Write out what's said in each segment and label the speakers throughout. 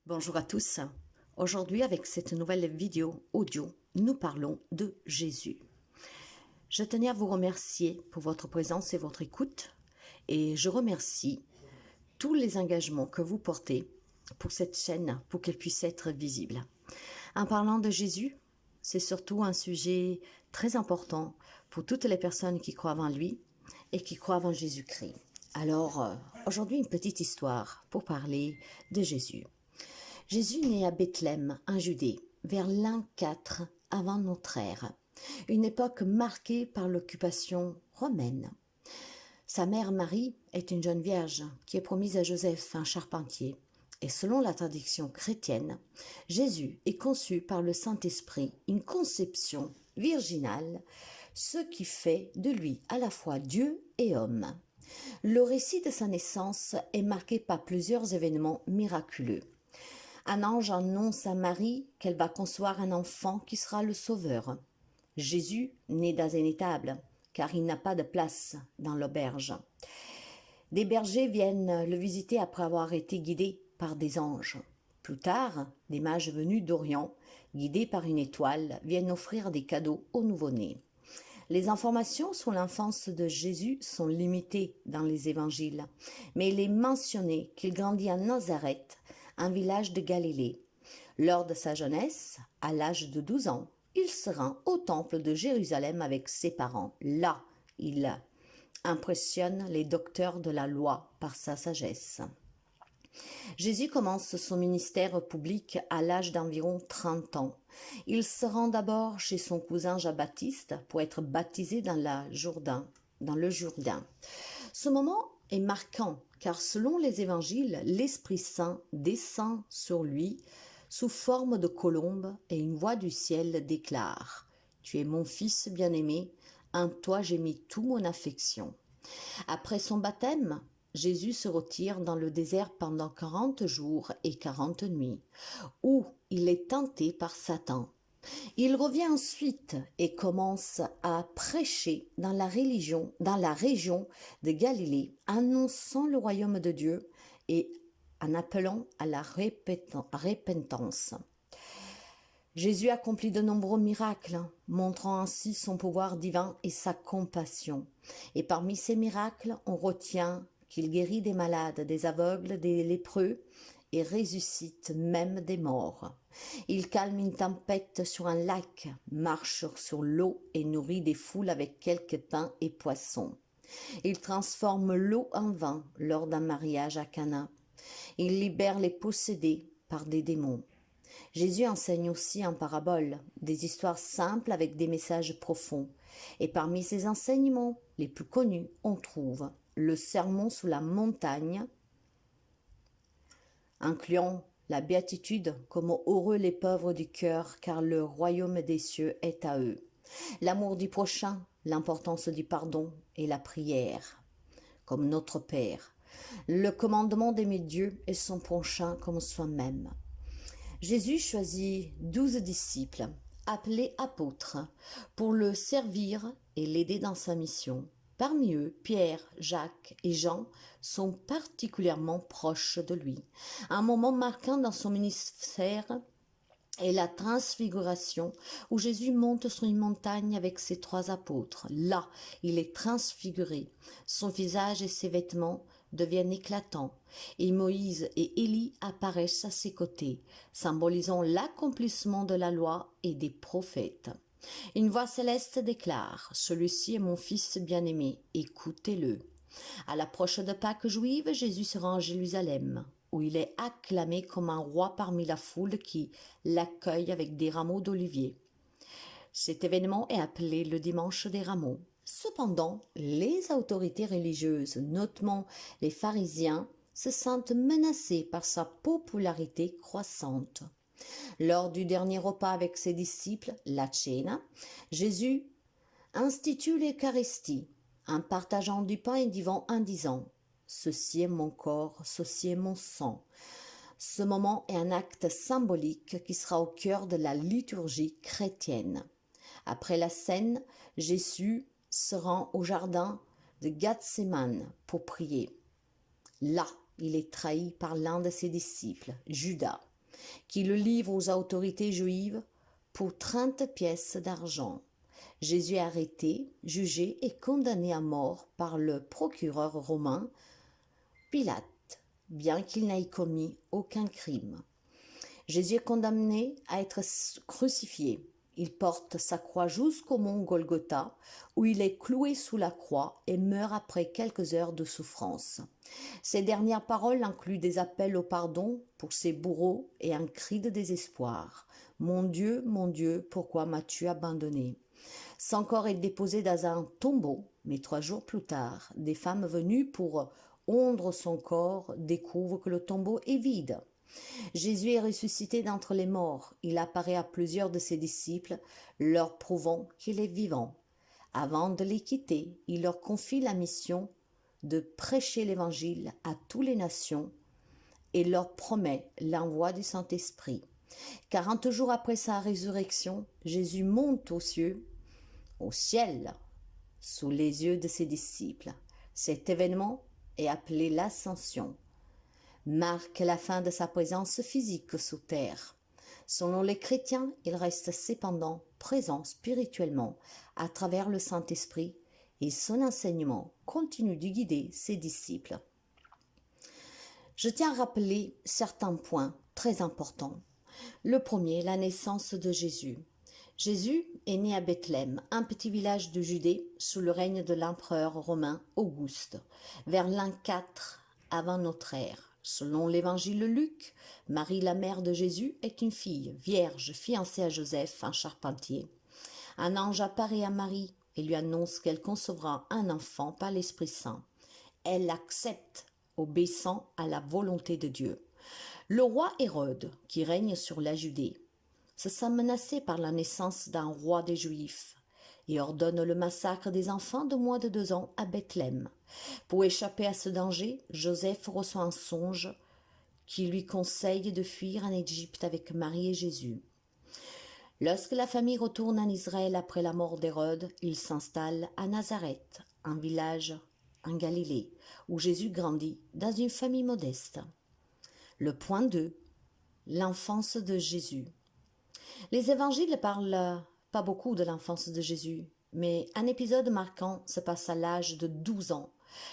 Speaker 1: Bonjour à tous. Aujourd'hui, avec cette nouvelle vidéo audio, nous parlons de Jésus. Je tenais à vous remercier pour votre présence et votre écoute et je remercie tous les engagements que vous portez pour cette chaîne, pour qu'elle puisse être visible. En parlant de Jésus, c'est surtout un sujet très important pour toutes les personnes qui croient en lui et qui croient en Jésus-Christ. Alors, aujourd'hui, une petite histoire pour parler de Jésus. Jésus naît à Bethléem, en Judée, vers l'an 4 avant notre ère, une époque marquée par l'occupation romaine. Sa mère Marie est une jeune vierge qui est promise à Joseph, un charpentier. Et selon la tradition chrétienne, Jésus est conçu par le Saint-Esprit, une conception virginale, ce qui fait de lui à la fois Dieu et homme. Le récit de sa naissance est marqué par plusieurs événements miraculeux. Un ange annonce à Marie qu'elle va concevoir un enfant qui sera le Sauveur. Jésus naît dans une étable, car il n'a pas de place dans l'auberge. Des bergers viennent le visiter après avoir été guidés par des anges. Plus tard, des mages venus d'Orient, guidés par une étoile, viennent offrir des cadeaux au nouveau-né. Les informations sur l'enfance de Jésus sont limitées dans les évangiles, mais il est mentionné qu'il grandit à Nazareth, un village de Galilée. Lors de sa jeunesse, à l'âge de 12 ans, il se rend au temple de Jérusalem avec ses parents. Là, il impressionne les docteurs de la loi par sa sagesse. Jésus commence son ministère public à l'âge d'environ 30 ans. Il se rend d'abord chez son cousin Jean-Baptiste pour être baptisé dans le Jourdain. Ce moment est marquant car selon les évangiles, l'Esprit Saint descend sur lui sous forme de colombe et une voix du ciel déclare « Tu es mon fils bien-aimé, en toi j'ai mis toute mon affection ». Après son baptême, Jésus se retire dans le désert pendant 40 jours et 40 nuits, où il est tenté par Satan. Il revient ensuite et commence à prêcher dans la région de Galilée, annonçant le royaume de Dieu et en appelant à la repentance. Jésus accomplit de nombreux miracles, montrant ainsi son pouvoir divin et sa compassion. Et parmi ces miracles, on retient qu'il guérit des malades, des aveugles, des lépreux et ressuscite même des morts. Il calme une tempête sur un lac, marche sur l'eau et nourrit des foules avec quelques pains et poissons. Il transforme l'eau en vin lors d'un mariage à Cana. Il libère les possédés par des démons. Jésus enseigne aussi en parabole, des histoires simples avec des messages profonds. Et parmi ces enseignements les plus connus, on trouve le sermon sur la montagne, incluant la béatitude comme heureux les pauvres du cœur, car le royaume des cieux est à eux. L'amour du prochain, l'importance du pardon et la prière, comme notre Père. Le commandement d'aimer Dieu et son prochain comme soi-même. Jésus choisit 12 disciples, appelés apôtres, pour le servir et l'aider dans sa mission. Parmi eux, Pierre, Jacques et Jean sont particulièrement proches de lui. Un moment marquant dans son ministère est la transfiguration, où Jésus monte sur une montagne avec ses 3 apôtres. Là, il est transfiguré. Son visage et ses vêtements deviennent éclatants, et Moïse et Élie apparaissent à ses côtés, symbolisant l'accomplissement de la loi et des prophètes. Une voix céleste déclare « Celui-ci est mon fils bien-aimé, écoutez-le ». À l'approche de Pâques juive, Jésus se rend à Jérusalem, où il est acclamé comme un roi parmi la foule qui l'accueille avec des rameaux d'olivier. Cet événement est appelé le dimanche des rameaux. Cependant, les autorités religieuses, notamment les pharisiens, se sentent menacés par sa popularité croissante. Lors du dernier repas avec ses disciples, la Cena, Jésus institue l'Eucharistie en partageant du pain et du vin en disant « Ceci est mon corps, ceci est mon sang ». Ce moment est un acte symbolique qui sera au cœur de la liturgie chrétienne. Après la scène, Jésus se rend au jardin de Gethsémane pour prier. Là, il est trahi par l'un de ses disciples, Judas. qui le livre aux autorités juives pour 30 pièces d'argent. Jésus est arrêté, jugé et condamné à mort par le procureur romain Pilate, bien qu'il n'ait commis aucun crime. Jésus est condamné à être crucifié. Il porte sa croix jusqu'au mont Golgotha, où il est cloué sous la croix et meurt après quelques heures de souffrance. Ses dernières paroles incluent des appels au pardon pour ses bourreaux et un cri de désespoir. « Mon Dieu, pourquoi m'as-tu abandonné ?» Son corps est déposé dans un tombeau, mais 3 jours plus tard, des femmes venues pour ondre son corps découvrent que le tombeau est vide. Jésus est ressuscité d'entre les morts. Il apparaît à plusieurs de ses disciples, leur prouvant qu'il est vivant. Avant de les quitter, il leur confie la mission de prêcher l'Évangile à toutes les nations et leur promet l'envoi du Saint-Esprit. 40 jours après sa résurrection, Jésus monte aux cieux, au ciel, sous les yeux de ses disciples. Cet événement est appelé l'Ascension, marque la fin de sa présence physique sous terre. Selon les chrétiens, il reste cependant présent spirituellement à travers le Saint-Esprit et son enseignement continue de guider ses disciples. Je tiens à rappeler certains points très importants. Le premier, la naissance de Jésus. Jésus est né à Bethléem, un petit village de Judée sous le règne de l'empereur romain Auguste, vers l'an 4 avant notre ère. Selon l'évangile de Luc, Marie, la mère de Jésus, est une fille vierge fiancée à Joseph, un charpentier. Un ange apparaît à Marie et lui annonce qu'elle concevra un enfant par l'Esprit Saint. Elle accepte, obéissant à la volonté de Dieu. Le roi Hérode, qui règne sur la Judée, se sent menacé par la naissance d'un roi des Juifs et ordonne le massacre des enfants de moins de 2 ans à Bethléem. Pour échapper à ce danger, Joseph reçoit un songe qui lui conseille de fuir en Égypte avec Marie et Jésus. Lorsque la famille retourne en Israël après la mort d'Hérode, il s'installe à Nazareth, un village en Galilée, où Jésus grandit dans une famille modeste. Le point 2, l'enfance de Jésus. Les évangiles ne parlent pas beaucoup de l'enfance de Jésus, mais un épisode marquant se passe à l'âge de 12 ans,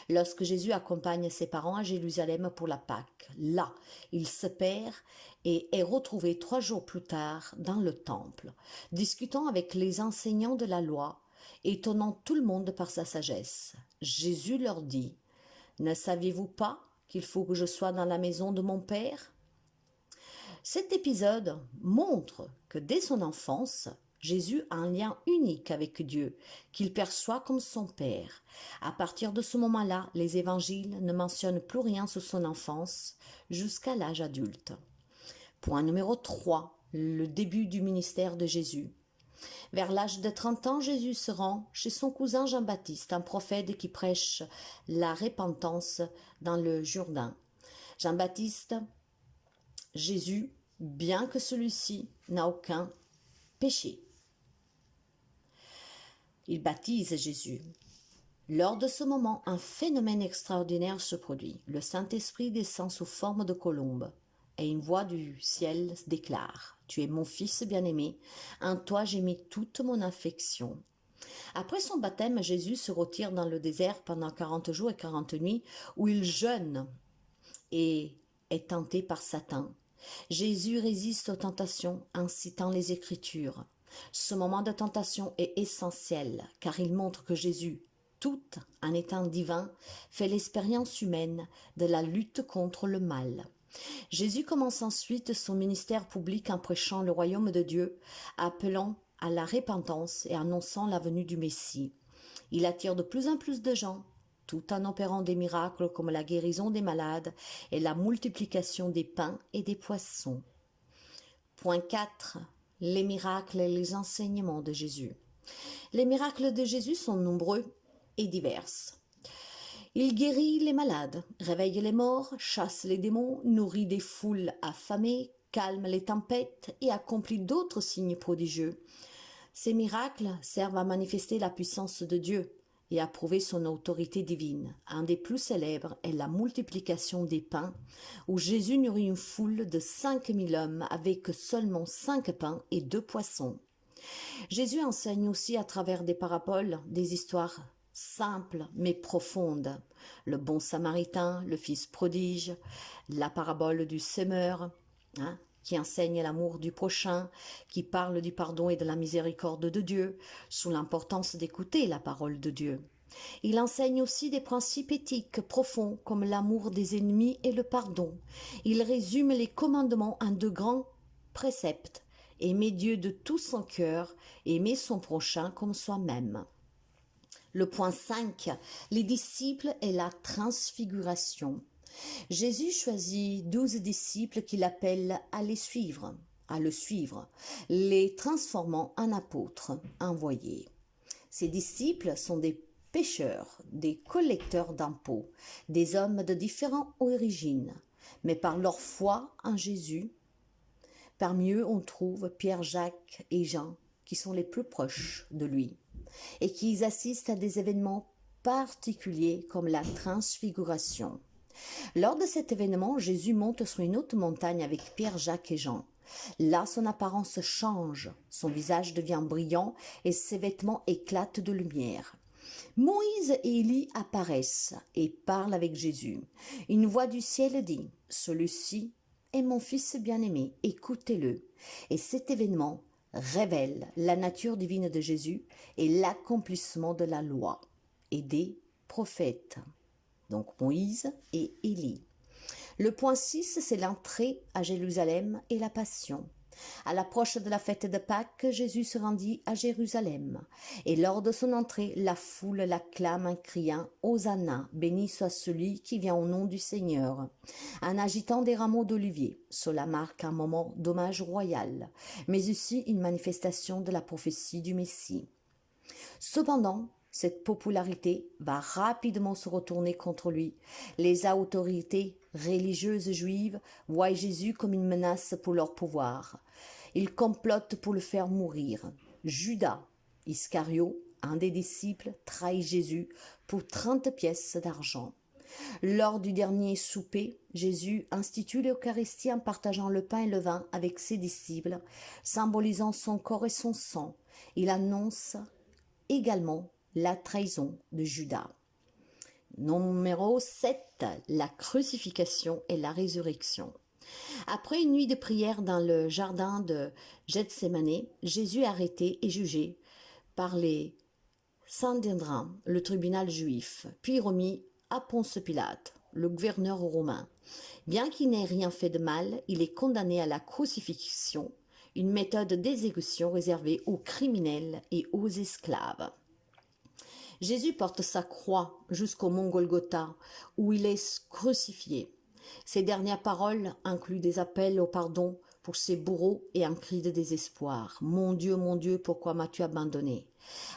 Speaker 1: lorsque Jésus accompagne ses parents à Jérusalem pour la Pâque. Là, il se perd et est retrouvé 3 jours plus tard dans le temple, discutant avec les enseignants de la loi, étonnant tout le monde par sa sagesse. Jésus leur dit : « Ne saviez-vous pas qu'il faut que je sois dans la maison de mon Père ?» Cet épisode montre que dès son enfance, Jésus a un lien unique avec Dieu, qu'il perçoit comme son Père. À partir de ce moment-là, les évangiles ne mentionnent plus rien sur son enfance jusqu'à l'âge adulte. Point numéro 3, le début du ministère de Jésus. Vers l'âge de 30 ans, Jésus se rend chez son cousin Jean-Baptiste, un prophète qui prêche la repentance dans le Jourdain. Jean-Baptiste, Jésus, bien que celui-ci n'a aucun péché. Il baptise Jésus. Lors de ce moment, un phénomène extraordinaire se produit. Le Saint-Esprit descend sous forme de colombe et une voix du ciel déclare : « Tu es mon fils bien-aimé, en toi j'ai mis toute mon affection. » Après son baptême, Jésus se retire dans le désert pendant 40 jours et 40 nuits où il jeûne et est tenté par Satan. Jésus résiste aux tentations en citant les Écritures. Ce moment de tentation est essentiel car il montre que Jésus, tout en étant divin, fait l'expérience humaine de la lutte contre le mal. Jésus commence ensuite son ministère public en prêchant le royaume de Dieu, appelant à la repentance et annonçant la venue du Messie. Il attire de plus en plus de gens, tout en opérant des miracles comme la guérison des malades et la multiplication des pains et des poissons. Point 4. Les miracles et les enseignements de Jésus. Les miracles de Jésus sont nombreux et divers. Il guérit les malades, réveille les morts, chasse les démons, nourrit des foules affamées, calme les tempêtes et accomplit d'autres signes prodigieux. Ces miracles servent à manifester la puissance de Dieu et a prouvé son autorité divine. Un des plus célèbres est la multiplication des pains, où Jésus nourrit une foule de 5000 hommes avec seulement 5 pains et 2 poissons. Jésus enseigne aussi à travers des paraboles, des histoires simples mais profondes. Le bon samaritain, le fils prodige, la parabole du semeur, qui enseigne l'amour du prochain, qui parle du pardon et de la miséricorde de Dieu, sous l'importance d'écouter la parole de Dieu. Il enseigne aussi des principes éthiques profonds comme l'amour des ennemis et le pardon. Il résume les commandements en 2 grands préceptes. Aimer Dieu de tout son cœur, aimer son prochain comme soi-même. Le point 5, les disciples et la transfiguration. Jésus choisit 12 disciples qu'il appelle à le suivre, les transformant en apôtres envoyés. Ces disciples sont des pêcheurs, des collecteurs d'impôts, des hommes de différentes origines, mais par leur foi en Jésus. Parmi eux, on trouve Pierre, Jacques et Jean, qui sont les plus proches de lui, et qui assistent à des événements particuliers comme la transfiguration. Lors de cet événement, Jésus monte sur une haute montagne avec Pierre, Jacques et Jean. Là, son apparence change, son visage devient brillant et ses vêtements éclatent de lumière. Moïse et Élie apparaissent et parlent avec Jésus. Une voix du ciel dit « Celui-ci est mon fils bien-aimé, écoutez-le ». Et cet événement révèle la nature divine de Jésus et l'accomplissement de la loi et des prophètes. Donc Moïse et Élie. Le point 6, c'est l'entrée à Jérusalem et la passion. À l'approche de la fête de Pâques, Jésus se rendit à Jérusalem. Et lors de son entrée, la foule l'acclame en criant « Hosanna, béni soit celui qui vient au nom du Seigneur », en agitant des rameaux d'olivier. Cela marque un moment d'hommage royal, mais aussi une manifestation de la prophétie du Messie. Cependant, cette popularité va rapidement se retourner contre lui. Les autorités religieuses juives voient Jésus comme une menace pour leur pouvoir. Ils complotent pour le faire mourir. Judas Iscario, un des disciples, trahit Jésus pour 30 pièces d'argent. Lors du dernier souper, Jésus institue l'Eucharistie en partageant le pain et le vin avec ses disciples, symbolisant son corps et son sang. Il annonce également la trahison de Judas. Numéro 7, la crucifixion et la résurrection. Après une nuit de prière dans le jardin de Gethsémane, Jésus est arrêté et jugé par les Sanhédrin, le tribunal juif, puis remis à Ponce Pilate, le gouverneur romain. Bien qu'il n'ait rien fait de mal, il est condamné à la crucifixion, une méthode d'exécution réservée aux criminels et aux esclaves. Jésus porte sa croix jusqu'au mont Golgotha, où il est crucifié. Ses dernières paroles incluent des appels au pardon pour ses bourreaux et un cri de désespoir. « Mon Dieu, pourquoi m'as-tu abandonné ?»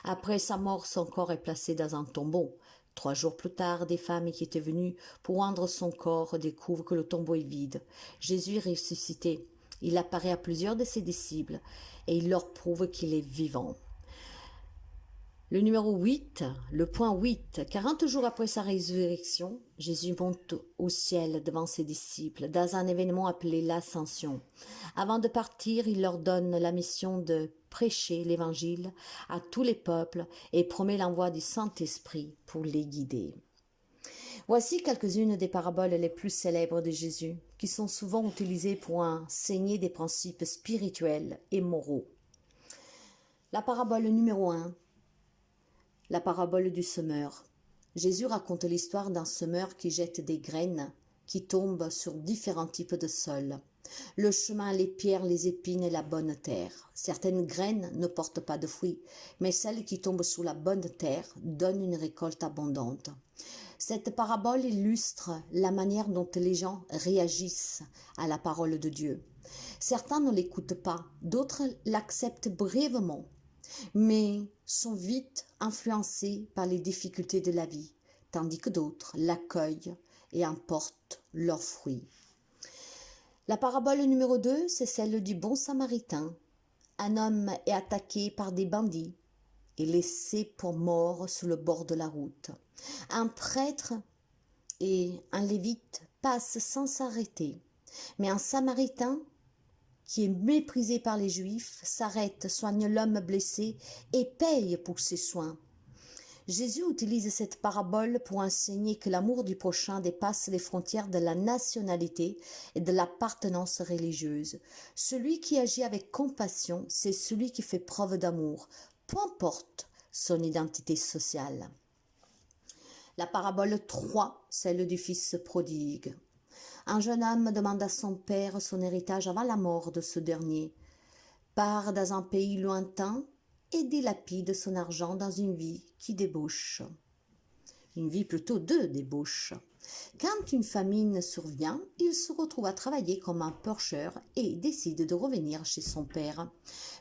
Speaker 1: Après sa mort, son corps est placé dans un tombeau. 3 jours plus tard, des femmes qui étaient venues pour rendre son corps découvrent que le tombeau est vide. Jésus est ressuscité. Il apparaît à plusieurs de ses disciples et il leur prouve qu'il est vivant. Le numéro 8, le point 8, 40 jours après sa résurrection, Jésus monte au ciel devant ses disciples dans un événement appelé l'Ascension. Avant de partir, il leur donne la mission de prêcher l'Évangile à tous les peuples et promet l'envoi du Saint-Esprit pour les guider. Voici quelques-unes des paraboles les plus célèbres de Jésus, qui sont souvent utilisées pour enseigner des principes spirituels et moraux. La parabole numéro 1. La parabole du semeur. Jésus raconte l'histoire d'un semeur qui jette des graines qui tombent sur différents types de sols. Le chemin, les pierres, les épines et la bonne terre. Certaines graines ne portent pas de fruits, mais celles qui tombent sous la bonne terre donnent une récolte abondante. Cette parabole illustre la manière dont les gens réagissent à la parole de Dieu. Certains ne l'écoutent pas, d'autres l'acceptent brièvement, mais sont vite influencés par les difficultés de la vie, tandis que d'autres l'accueillent et en portent leurs fruits. La parabole numéro 2, c'est celle du bon samaritain. Un homme est attaqué par des bandits. et laissé pour mort sur le bord de la route. Un prêtre et un lévite passent sans s'arrêter, mais un samaritain qui est méprisé par les Juifs s'arrête, soigne l'homme blessé et paye pour ses soins. Jésus utilise cette parabole pour enseigner que l'amour du prochain dépasse les frontières de la nationalité et de l'appartenance religieuse. Celui qui agit avec compassion, c'est celui qui fait preuve d'amour, peu importe son identité sociale. La parabole 3, celle du fils prodigue. Un jeune homme demande à son père son héritage avant la mort de ce dernier, part dans un pays lointain et dilapide son argent dans une vie qui débauche. Une vie plutôt de débauche. Quand une famine survient, il se retrouve à travailler comme un porcheur et décide de revenir chez son père.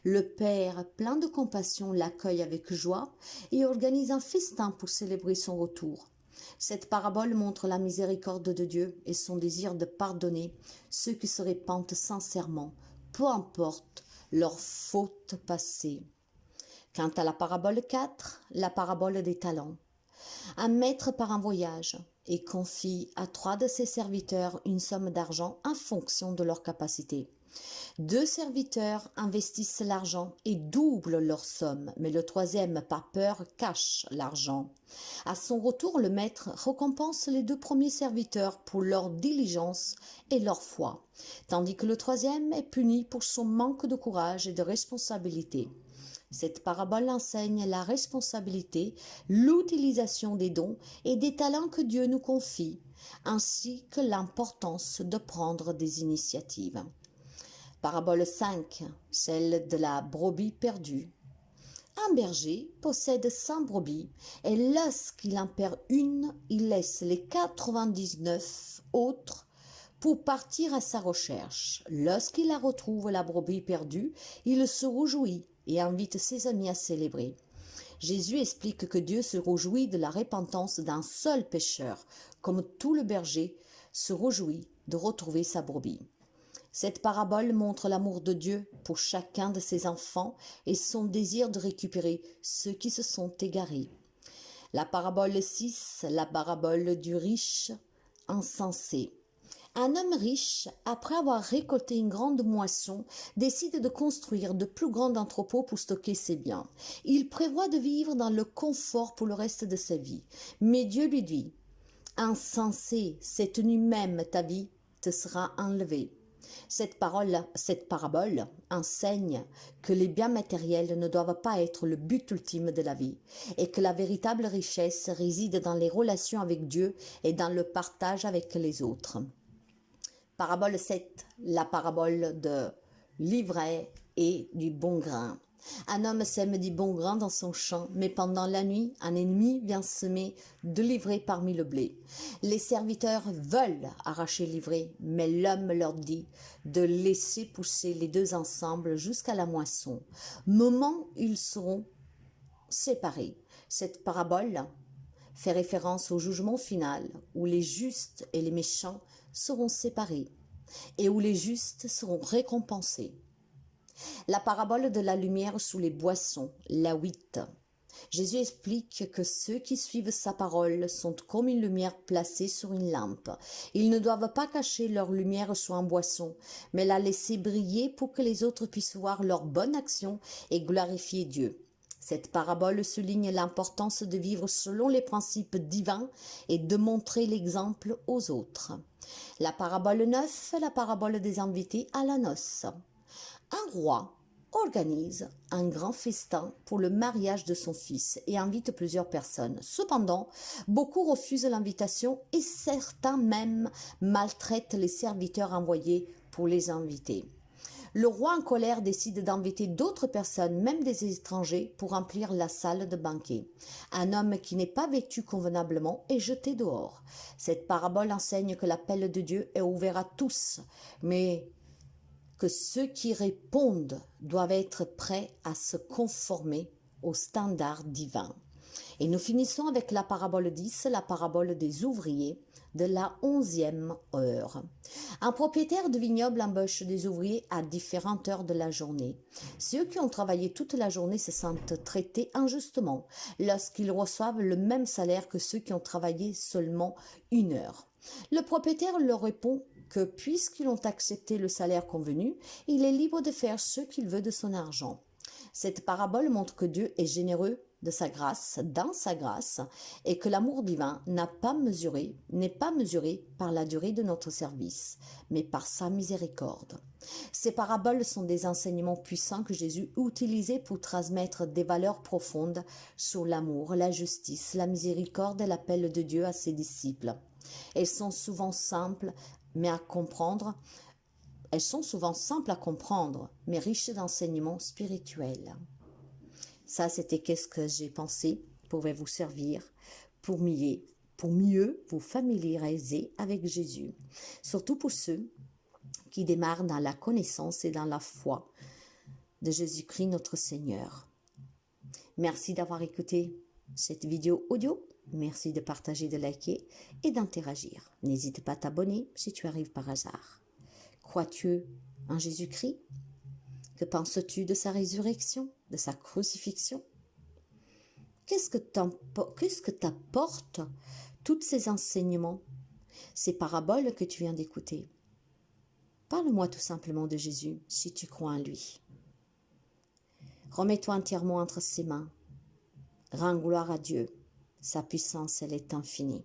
Speaker 1: Le père, plein de compassion, l'accueille avec joie et organise un festin pour célébrer son retour. Cette parabole montre la miséricorde de Dieu et son désir de pardonner ceux qui se repentent sincèrement, peu importe leurs fautes passées. Quant à la parabole 4, la parabole des talents. Un maître part en voyage et confie à 3 de ses serviteurs une somme d'argent en fonction de leur capacité. 2 serviteurs investissent l'argent et doublent leur somme, mais le 3e, par peur, cache l'argent. À son retour, le maître récompense les 2 premiers serviteurs pour leur diligence et leur foi, tandis que le 3e est puni pour son manque de courage et de responsabilité. Cette parabole enseigne la responsabilité, l'utilisation des dons et des talents que Dieu nous confie, ainsi que l'importance de prendre des initiatives. Parabole 5, celle de la brebis perdue. Un berger possède 100 brebis et lorsqu'il en perd une, il laisse les 99 autres pour partir à sa recherche. Lorsqu'il la retrouve, la brebis perdue, il se réjouit et invite ses amis à célébrer. Jésus explique que Dieu se réjouit de la repentance d'un seul pécheur, comme tout le berger se réjouit de retrouver sa brebis. Cette parabole montre l'amour de Dieu pour chacun de ses enfants et son désir de récupérer ceux qui se sont égarés. La parabole 6, la parabole du riche insensé. Un homme riche, après avoir récolté une grande moisson, décide de construire de plus grands entrepôts pour stocker ses biens. Il prévoit de vivre dans le confort pour le reste de sa vie. Mais Dieu lui dit « Insensé, cette nuit même ta vie te sera enlevée. » Cette parabole enseigne que les biens matériels ne doivent pas être le but ultime de la vie et que la véritable richesse réside dans les relations avec Dieu et dans le partage avec les autres. Parabole 7, la parabole de l'ivraie et du bon grain. Un homme sème du bon grain dans son champ, mais pendant la nuit, un ennemi vient semer de l'ivraie parmi le blé. Les serviteurs veulent arracher l'ivraie, mais l'homme leur dit de laisser pousser les 2 ensemble jusqu'à la moisson. Moment où ils seront séparés. Cette parabole fait référence au jugement final, où les justes et les méchants seront séparés, et où les justes seront récompensés. La parabole de la lumière sous les boissons, la 8. Jésus explique que ceux qui suivent sa parole sont comme une lumière placée sur une lampe. Ils ne doivent pas cacher leur lumière sous un boisson, mais la laisser briller pour que les autres puissent voir leur bonne action et glorifier Dieu. Cette parabole souligne l'importance de vivre selon les principes divins et de montrer l'exemple aux autres. La parabole 9, la parabole des invités à la noce. Un roi organise un grand festin pour le mariage de son fils et invite plusieurs personnes. Cependant, beaucoup refusent l'invitation et certains même maltraitent les serviteurs envoyés pour les inviter. Le roi en colère décide d'inviter d'autres personnes, même des étrangers, pour remplir la salle de banquet. Un homme qui n'est pas vêtu convenablement est jeté dehors. Cette parabole enseigne que l'appel de Dieu est ouvert à tous, mais que ceux qui répondent doivent être prêts à se conformer aux standards divins. Et nous finissons avec la parabole 10, la parabole des ouvriers de la 11e heure. Un propriétaire de vignoble embauche des ouvriers à différentes heures de la journée. Ceux qui ont travaillé toute la journée se sentent traités injustement lorsqu'ils reçoivent le même salaire que ceux qui ont travaillé seulement 1 heure. Le propriétaire leur répond que puisqu'ils ont accepté le salaire convenu, il est libre de faire ce qu'il veut de son argent. Cette parabole montre que Dieu est généreux de sa grâce, dans sa grâce, et que l'amour divin n'est pas mesuré par la durée de notre service, mais par sa miséricorde. Ces paraboles sont des enseignements puissants que Jésus utilisait pour transmettre des valeurs profondes sur l'amour, la justice, la miséricorde et l'appel de Dieu à ses disciples. Elles sont souvent simples, mais à comprendre. Elles sont souvent simples à comprendre, mais riches d'enseignements spirituels. Ça, c'était qu'est-ce que j'ai pensé pouvait vous servir pour mieux vous familiariser avec Jésus. Surtout pour ceux qui démarrent dans la connaissance et dans la foi de Jésus-Christ notre Seigneur. Merci d'avoir écouté cette vidéo audio. Merci de partager, de liker et d'interagir. N'hésite pas à t'abonner si tu arrives par hasard. Crois-tu en Jésus-Christ? Que penses-tu de sa résurrection, de sa crucifixion? Qu'est-ce que t'apportent tous ces enseignements, ces paraboles que tu viens d'écouter? Parle-moi tout simplement de Jésus si tu crois en lui. Remets-toi entièrement entre ses mains. Rends gloire à Dieu. Sa puissance, elle est infinie.